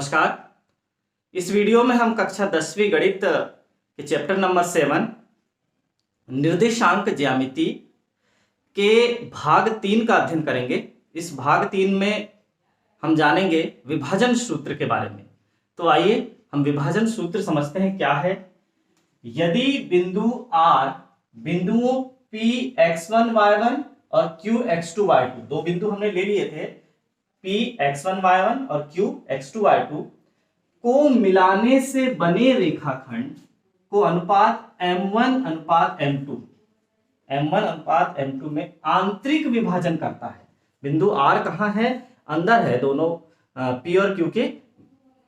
नमस्कार। इस वीडियो में हम कक्षा 10वीं गणित के चैप्टर नंबर 7 निर्देशांक ज्यामिति के भाग 3 का अध्ययन करेंगे। इस भाग 3 में हम जानेंगे विभाजन सूत्र के बारे में। तो आइए हम विभाजन सूत्र समझते हैं क्या है। यदि बिंदु R बिंदुओं P x1 y1 और Q x2 y2 दो बिंदु हमने ले लिए थे, P x1 y1 और Q x2 y2 को मिलाने से बने रेखाखंड को अनुपात m1 अनुपात m2 में आंतरिक विभाजन करता है। बिंदु R कहाँ है? अंदर है, दोनों P और Q के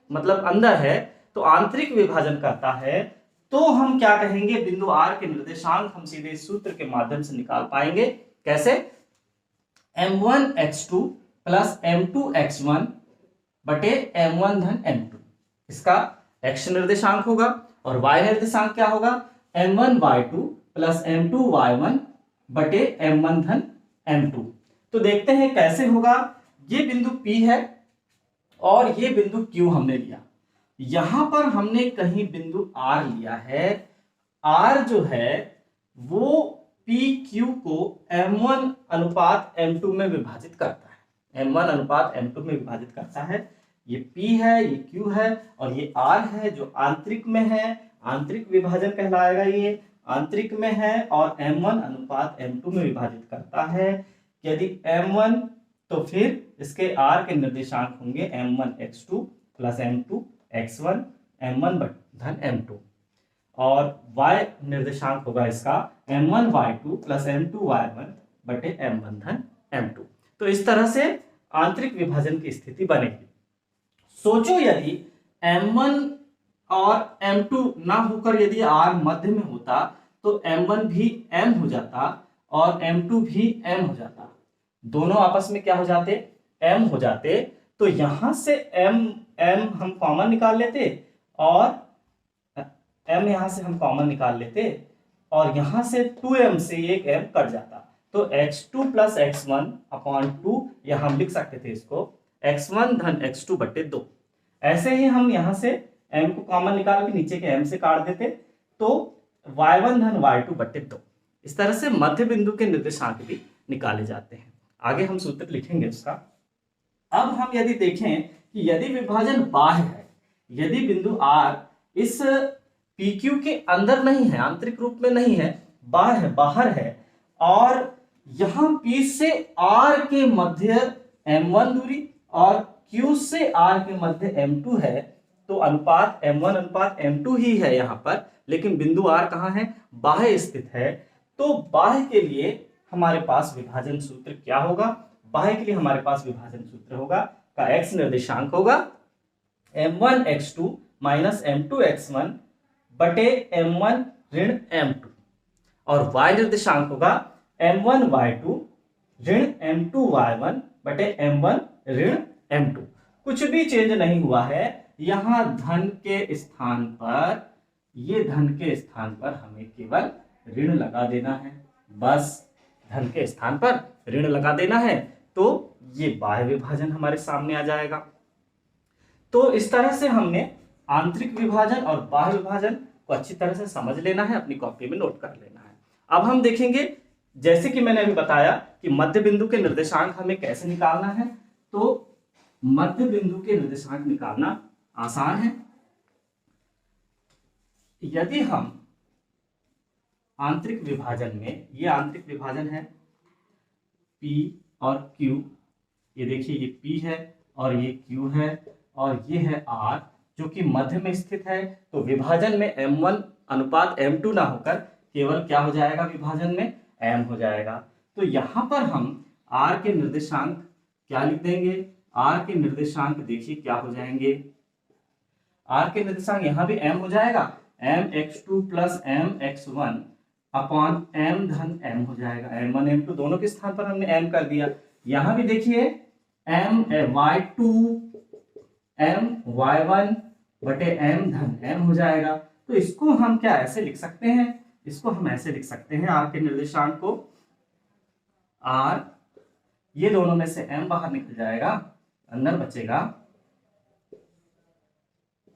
मतलब अंदर है, तो आंतरिक विभाजन करता है। तो हम क्या कहेंगे, बिंदु R के निर्देशांक हम सीधे सूत्र के माध्यम से निकाल पाएंगे। कैसे? m1 x2 plus m2 x1 बटे m1 धन m2, इसका x निर्देशांक होगा और y निर्देशांक क्या होगा? m1 y2 plus m2 y1 बटे m1 धन m2। तो देखते हैं कैसे होगा। ये बिंदु P है और ये बिंदु Q हमने लिया। यहां पर हमने कहीं बिंदु R लिया है। R जो है वो PQ को m1 अनुपात m2 में विभाजित करता है। m1 अनुपात m2 में विभाजित करता है। ये P है, ये Q है और ये R है जो आंतरिक में है। आंतरिक विभाजन कहलाएगा, ये आंतरिक में है और m1 अनुपात m2 में विभाजित करता है। यदि m1 तो फिर इसके R के निर्देशांक होंगे m1 x2 plus m2 x1 m1 धन m2 और y निर्देशांक होगा इसका m1 y2 plus m2 y1 बटे m1 धन m2। तो इस तरह से आंतरिक विभाजन की स्थिति बनेगी। सोचो यदि m1 और m2 ना होकर यदि r मध्य में होता तो m1 भी m हो जाता और m2 भी m हो जाता। दोनों आपस में क्या हो जाते? m हो जाते। तो यहां से m हम कॉमन निकाल लेते और m यहां से हम कॉमन निकाल लेते और यहां से 2m से एक m कट जाता। तो x2 प्लस x1 अपॉन 2 यहां हम लिख सकते थे इसको x1 धन x2 बटे 2। ऐसे ही हम यहां से m को कॉमन निकाल के नीचे के m से काट देते तो y1 धन y2 बटे 2। इस तरह से मध्य बिंदु के निर्देशांक भी निकाले जाते हैं। आगे हम सूत्र लिखेंगे उसका। अब हम यदि देखें कि यदि विभाजन बाह्य है, यदि बिंदु R इस PQ के अंदर नहीं है, आंतरिक रूप में नहीं है, बाहर है और यहां P से R के मध्य m1 दूरी और Q से R के मध्य m2 है, तो अनुपात m1 अनुपात m2 ही है यहां पर। लेकिन बिंदु R कहां है? बाह्य स्थित है। तो बाह्य के लिए हमारे पास विभाजन सूत्र क्या होगा? बाह्य के लिए हमारे पास विभाजन सूत्र होगा का x निर्देशांक होगा m1 x2 minus m2 x1 बटे m1 ऋण m2 और y निर्देशांक होगा m1 y2 ऋण m2 y1 बटे m1 ऋण m2। कुछ भी चेंज नहीं हुआ है। यहां धन के स्थान पर, ये धन के स्थान पर हमें केवल ऋण लगा देना है। बस धन के स्थान पर ऋण लगा देना है तो ये बाह्य विभाजन हमारे सामने आ जाएगा। तो इस तरह से हमने आंतरिक विभाजन और बाह्य विभाजन को अच्छी तरह से समझ लेना है, अपनी कॉपी में नोट कर लेना है। अब हम देखेंगे, जैसे कि मैंने अभी बताया कि मध्य बिंदु के निर्देशांक हमें कैसे निकालना है। तो मध्य बिंदु के निर्देशांक निकालना आसान है। यदि हम आंतरिक विभाजन में, ये आंतरिक विभाजन है P और Q, ये देखिए ये P है और ये Q है और ये है R जो कि मध्य में स्थित है। तो विभाजन में m1 अनुपात m2 ना होकर केवल क्या हो जाएगा? विभाजन में m हो जाएगा। तो यहां पर हम R के निर्देशांक क्या लिख देंगे? R के निर्देशांक देखिए क्या हो जाएंगे? R के निर्देशांक यहां भी m हो जाएगा, mx2 plus mx1 upon m धन m हो जाएगा। m1 m2 दोनों के स्थान पर हमने m कर दिया। यहां भी देखिए m y2 m y1 बटे m धन m हो जाएगा। तो इसको हम क्या ऐसे लिख सकते हैं? इसको हम ऐसे लिख सकते हैं R के निर्देशांक को, R ये दोनों में से m बाहर निकल जाएगा, अंदर बचेगा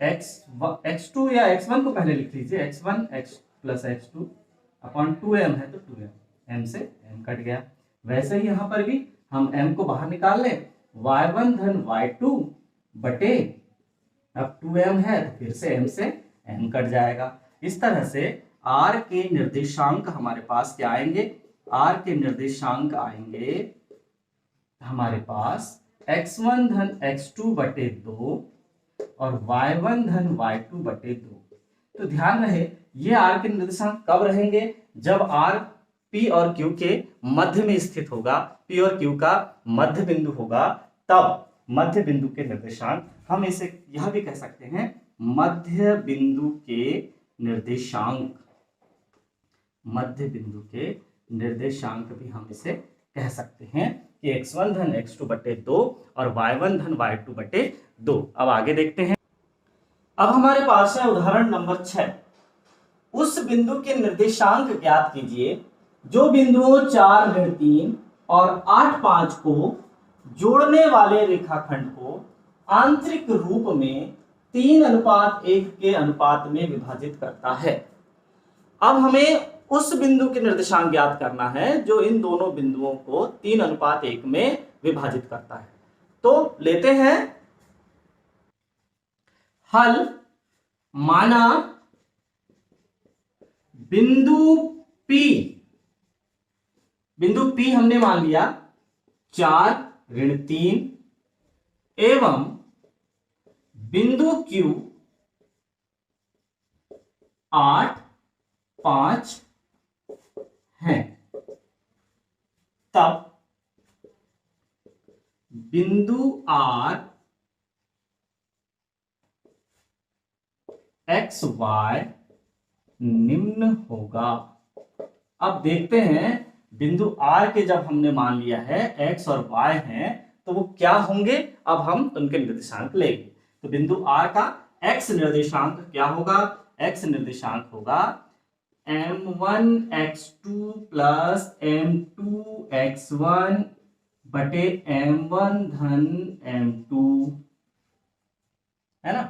x2 या x1 को पहले लिख लीजिए, x1 x plus x2 upon 2m है तो 2m, m से m कट गया। वैसे ही यहां पर भी हम m को बाहर निकाल लें, y1 धन y2 बटे, अब 2m है तो फिर से m से m कट जाएगा। इस तरह से r के निर्देशांक हमारे पास क्या आएंगे, r के निर्देशांक आएंगे हमारे पास x1 धन x2 बटे 2 और y1 धन y2 बटे 2। तो ध्यान रहे ये r के निर्देशांक कब रहेंगे, जब r p और q के मध्य में स्थित होगा, p और q का मध्य बिंदु होगा, तब मध्य बिंदु के निर्देशांक, हम इसे यह भी कह सकते हैं मध्य बिंदु के निर्देशांक, मध्य बिंदु के निर्देशांक भी हम इसे कह सकते हैं कि x1 धन x2 बटे 2 और y1 धन y2 बटे 2। अब आगे देखते हैं। अब हमारे पास है उदाहरण नंबर 6। उस बिंदु के निर्देशांक ज्ञात कीजिए जो बिंदुओं 4, 3 और 8, 5 को जोड़ने वाले रेखाखंड को आंतरिक रूप में 3:1 के अनुपात में विभाजित करता है। अब हमें उस बिंदु के निर्देशांक ज्ञात करना है जो इन दोनों बिंदुओं को 3:1 में विभाजित करता है। तो लेते हैं हल। माना बिंदु P हमने मान लिया 4, 3 एवं बिंदु Q 8, 5 हैं, तब बिंदु R x y निम्न होगा। अब देखते हैं बिंदु R के जब हमने मान लिया है x और y हैं तो वो क्या होंगे, अब हम उनके निर्देशांक लेंगे। तो बिंदु R का x निर्देशांक क्या होगा, x निर्देशांक होगा m1 x2 plus m2 x1 बटे m1 धन m2, है ना।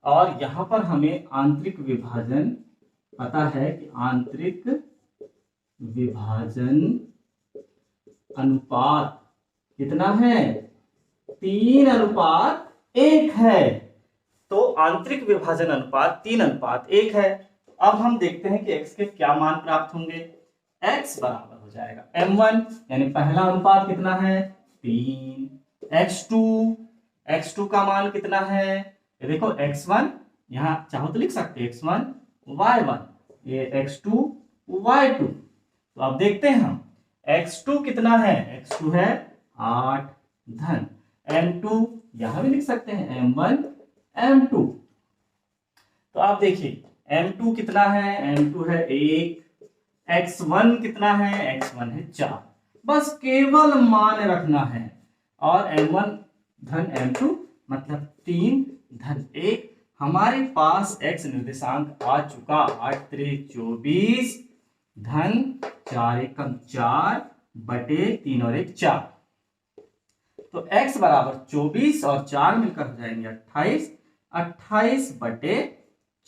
और यहां पर हमें आंतरिक विभाजन पता है कि आंतरिक विभाजन अनुपात कितना है, 3:1 है। तो आंतरिक विभाजन अनुपात 3:1 है। अब हम देखते हैं कि x के क्या मान प्राप्त होंगे। x बराबर हो जाएगा m1, यानी पहला अनुपात कितना है 3, x2 का मान कितना है, ये देखो x1, यहां चाहो तो लिख सकते हैं x1 y1, ये x2 y2। तो अब देखते हैं हम x2 कितना है, x2 है 8 धन m2, यहां भी लिख सकते हैं m1 m2। तो आप देखिए m2 कितना है, m2 है 1, x1 कितना है, x1 है 4। बस केवल मान रखना है और m1 धन m2 मतलब 3 धन 1। हमारे पास x निर्देशांक आ चुका 8 3 24 धन 4 एकम 4 बटे 3 और 1 4। तो x बराबर 24 और 4 मिलकर हो जाएंगे 28, 28 बटे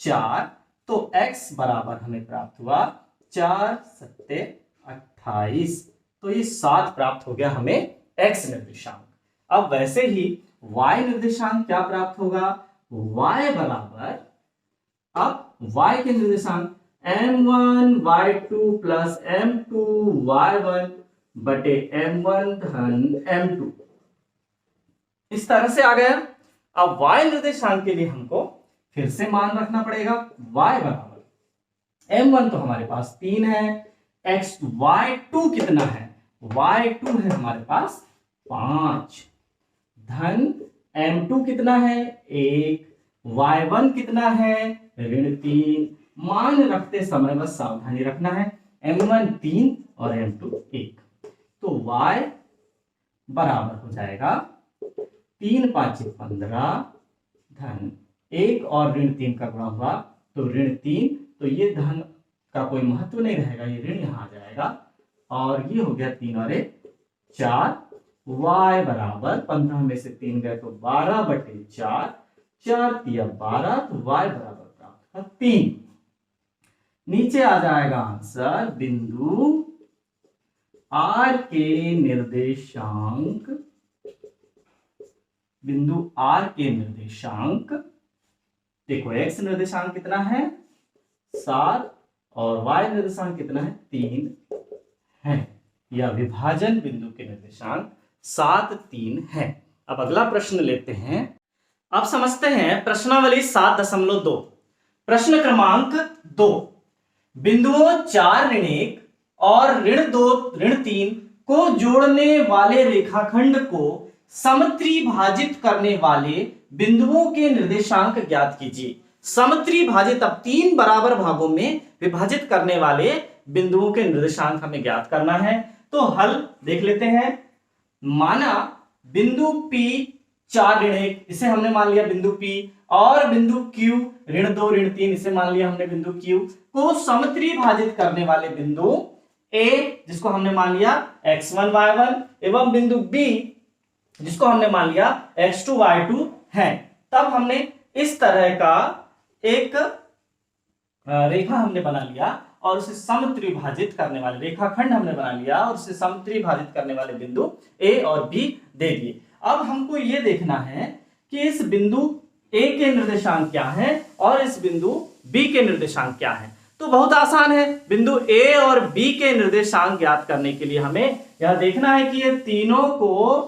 4। तो x बराबर हमें प्राप्त हुआ 4 7 28। तो ये 7 प्राप्त हो गया हमें x निर्देशांक। अब वैसे ही y निर्देशांक क्या प्राप्त होगा, y बराबर, अब y के निर्देशांक m1 y2 plus m2 y1 बटे m1 धन m2, इस तरह से आ गया। अब y निर्देशांक के लिए हमको फिर से मान रखना पड़ेगा, y बराबर m1 तो हमारे पास 3 है, y2 कितना है, y2 है हमारे पास 5 धन m2 कितना है 1, y1 कितना है -3। मान रखते समय बस सावधानी रखना है, m1 3 और m2 1। तो y बराबर हो जाएगा 3 5 15 धन 1 और -3 का गुणा हुआ तो -3, तो ये धन का कोई महत्व नहीं रहेगा, ये ऋण यहां आ जाएगा और ये हो गया 3 और 1 4। y बराबर 15 में से 3 गए तो 12 बटे 4 4 तिया 12, तो y बराबर प्राप्त हुआ 3। नीचे आ जाएगा आंसर, बिंदु R के निर्देशांक, बिंदु R के निर्देशांक, देखो x निर्देशांक कितना है 7 और y निर्देशांक कितना है 3 है, या विभाजन बिंदु के निर्देशांक 7, 3 है। अब अगला प्रश्न लेते हैं। अब समझते हैं प्रश्नावली 7.2। प्रश्न क्रमांक 2, बिंदुओं 4, ऋण 1 और ऋण 2, ऋण 3 को जोड़ने वाले रेखाखंड को समत्रिभाजित करने वाले बिंदुओं के निर्देशांक ज्ञात कीजिए। समत्रिभाजित, अब 3 बराबर भागों में विभाजित करने वाले बिंदुओं के निर्देशांक हमें ज्ञात करना है। तो हल देख लेते हैं। माना बिंदु P 4, ऋण 1, इसे हमने मान लिया बिंदु P, और बिंदु Q ऋण 2, ऋण 3, इसे मान लिया हमने बिंदु Q को समत्रिभाजित करने वाले बिंदु A, जिसको हमने मान लिया x1 y1, एवं बिंदु B, जिसको हमने मान लिया x2 y2 है। तब हमने इस तरह का एक रेखा हमने बना लिया और उसे समत्रिभाजित करने वाले रेखाखंड हमने बना लिया और उसे समत्रिभाजित करने वाले बिंदु A और B दे दिए। अब हमको ये देखना है कि इस बिंदु A के निर्देशांक क्या है और इस बिंदु B के निर्देशांक क्या है। तो बहुत आसान है, बिंदु A और B के निर्देशांक ज्ञात करने के लिए हमें यह देखना है कि ये तीनों को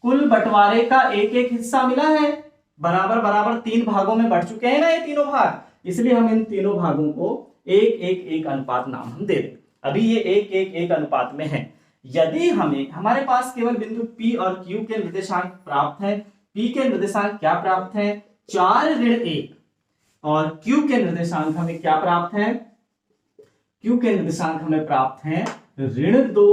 कुल बंटवारे का एक एक हिस्सा मिला है, बराबर बराबर 3 भागों में बढ़ चुके हैं ना ये तीनों भाग, इसलिए हम इन तीनों भागों को एक एक एक अनुपात नाम हम दे दें। अभी ये एक एक एक अनुपात में है। यदि हमें हमारे पास केवल बिंदु P और Q के निर्देशांक प्राप्त है, P के निर्देशांक क्या प्राप्त है 4 ऋण 1, और Q के निर्देशांक हमें क्या प्राप्त है, Q के निर्देशांक हमें प्राप्त है ऋण 2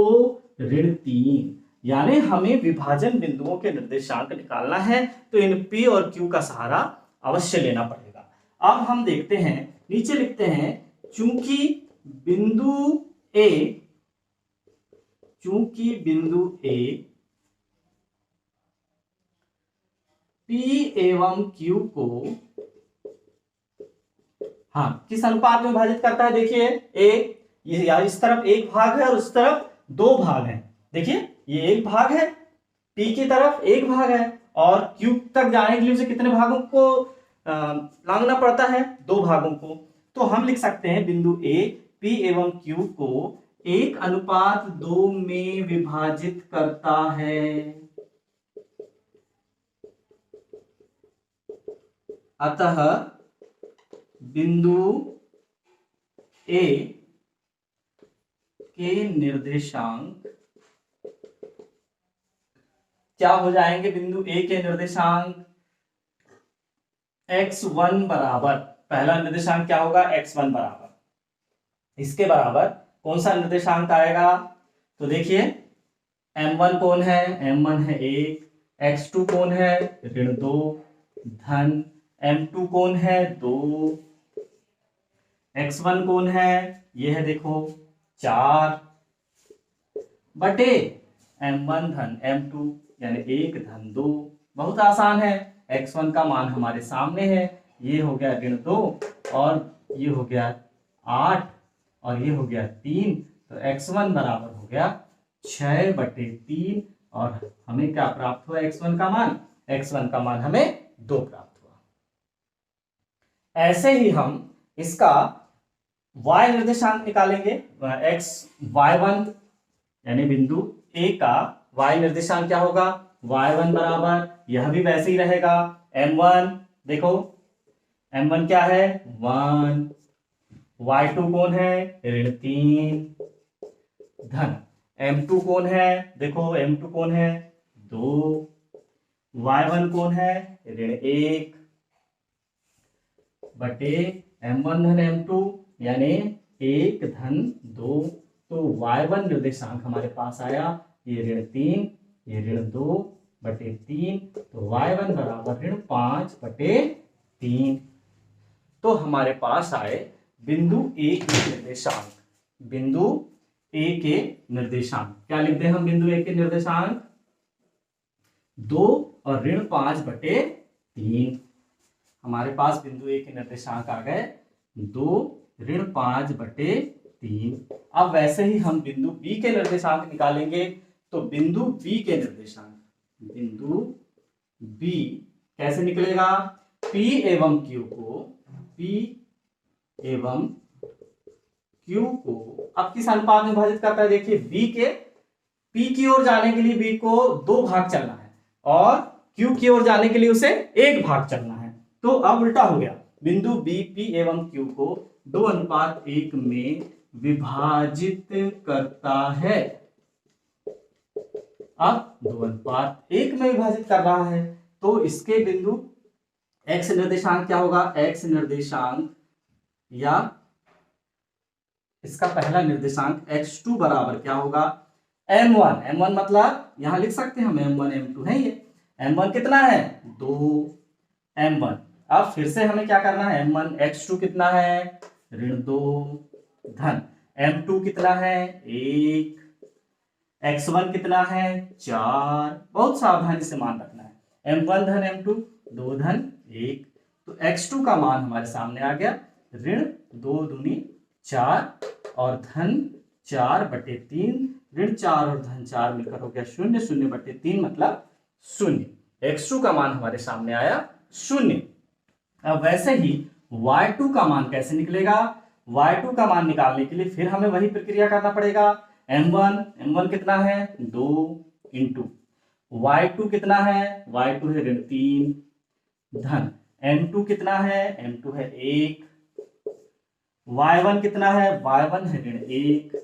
ऋण 3, यानी हमें विभाजन बिंदुओं के निर्देशांक निकालना है, तो इन P और Q का सहारा अवश्य लेना पड़ेगा। अब हम देखते हैं, नीचे लिखते हैं, चूंकि बिंदु A P एवं Q को किस अनुपात में विभाजित करता है, देखिए ये इस तरफ एक भाग है और उस तरफ 2 भाग हैं। देखिए ये एक भाग है, P की तरफ एक भाग है, और Q तक जाने के लिए उसे कितने भागों को लांघना पड़ता है, 2 भागों को। तो हम लिख सकते हैं बिंदु A P एवं Q को 1:2 में विभाजित करता है। अतः बिंदु A के निर्देशांक क्या हो जाएंगे, बिंदु A के निर्देशांक x1 बराबर, पहला निर्देशांक क्या होगा x1 बराबर, इसके बराबर कौन सा निर्देशांक आएगा, तो देखिए m1 कौन है, m1 है 1, x2 कौन है ऋण 2 धन m2 कौन है 2, x1 कौन है ये है देखो 4 बटे m1 धन m2 यानी 1 धन 2। बहुत आसान है, x1 का मान हमारे सामने है, ये हो गया ऋण 2 और ये हो गया 8 और ये हो गया 3, तो x1 बराबर हो गया 6/3 और हमें क्या प्राप्त हुआ, x1 का मान, x1 का मान हमें 2 प्राप्त हुआ। ऐसे ही हम इसका y निर्देशांक निकालेंगे, y1 यानी बिंदु A का y निर्देशांक क्या होगा, y1 बराबर, यह भी वैसे ही रहेगा m1, देखो m1 क्या है 1, y2 कौन है ऋण 3 धन m2 कौन है, देखो m2 कौन है 2, y1 कौन है ऋण 1 बटे m1 धन m2 यानी 1 धन 2, तो y1 निर्देशांक हमारे पास आया ये ऋण 3, ये ऋण 2/3, तो y1 बराबर ऋण 5/3। तो हमारे पास आए बिंदु A के निर्देशांक, बिंदु A के निर्देशांक क्या लिखते हैं हम, बिंदु A के निर्देशांक 2 और ऋण 5/3। हमारे पास बिंदु ए के निर्देशांक आ गए 2 ऋण 5/3। अब वैसे ही हम बिंदु बी के निर्देशांक निकालेंगे। तो बिंदु बी के निर्देशांक, बिंदु बी कैसे निकलेगा? P एवं Q को अब किस अनुपात में विभाजित करता है? देखिए P की ओर जाने के लिए B को 2 भाग चलना है और Q की ओर जाने के लिए उसे 1 भाग चलना है। तो अब उल्टा हो गया, बिंदु B P एवं Q को 2:1 में विभाजित करता है। अब 2:1 में विभाजित कर रहा है तो इसके बिंदु x निर्देशांक क्या होगा? x निर्देशांक या इसका पहला निर्देशांक x2 बराबर क्या होगा? m1 मतलब यहां लिख सकते हैं हम m1 m2 है। ये m1 कितना है? 2 m1। अब फिर से हमें क्या करना है? m1 x2 कितना है? -2 धन m2 कितना है? 1 x1 कितना है? 4। बहुत सावधानी से मान रखना है। m1 धन m2 2 धन 1। तो x2 का मान हमारे सामने आ गया -2 दूनी 4 और धन 4/3। -4 और धन 4 मिलकर हो गया 0, 0/3 मतलब 0। x2 का मान हमारे सामने आया 0। अब वैसे ही y2 का मान कैसे निकलेगा? y2 का मान निकालने के लिए फिर हमें वही प्रक्रिया करना पड़ेगा। m1 कितना है? 2 इंटू y2 कितना है? y2 है -3 धन m2 कितना है? m2 है 1। y1 कितना है? y1 है -1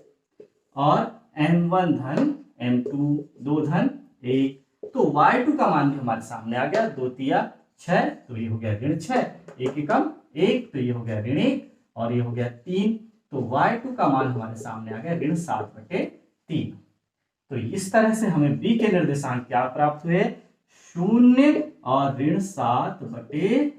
और m1 धन m2 2 धन 1। तो y2 का मान भी हमारे सामने आ गया 2 तिया 6, तो ये हो गया -6। 1 एकम 1, तो ये हो गया -1 और ये हो गया 3। तो y2 का मान हमारे सामने आ गया -7/3। तो इस तरह से हमें b के निर्देशांक क्या प्राप्त हुए? 0 और -7/3।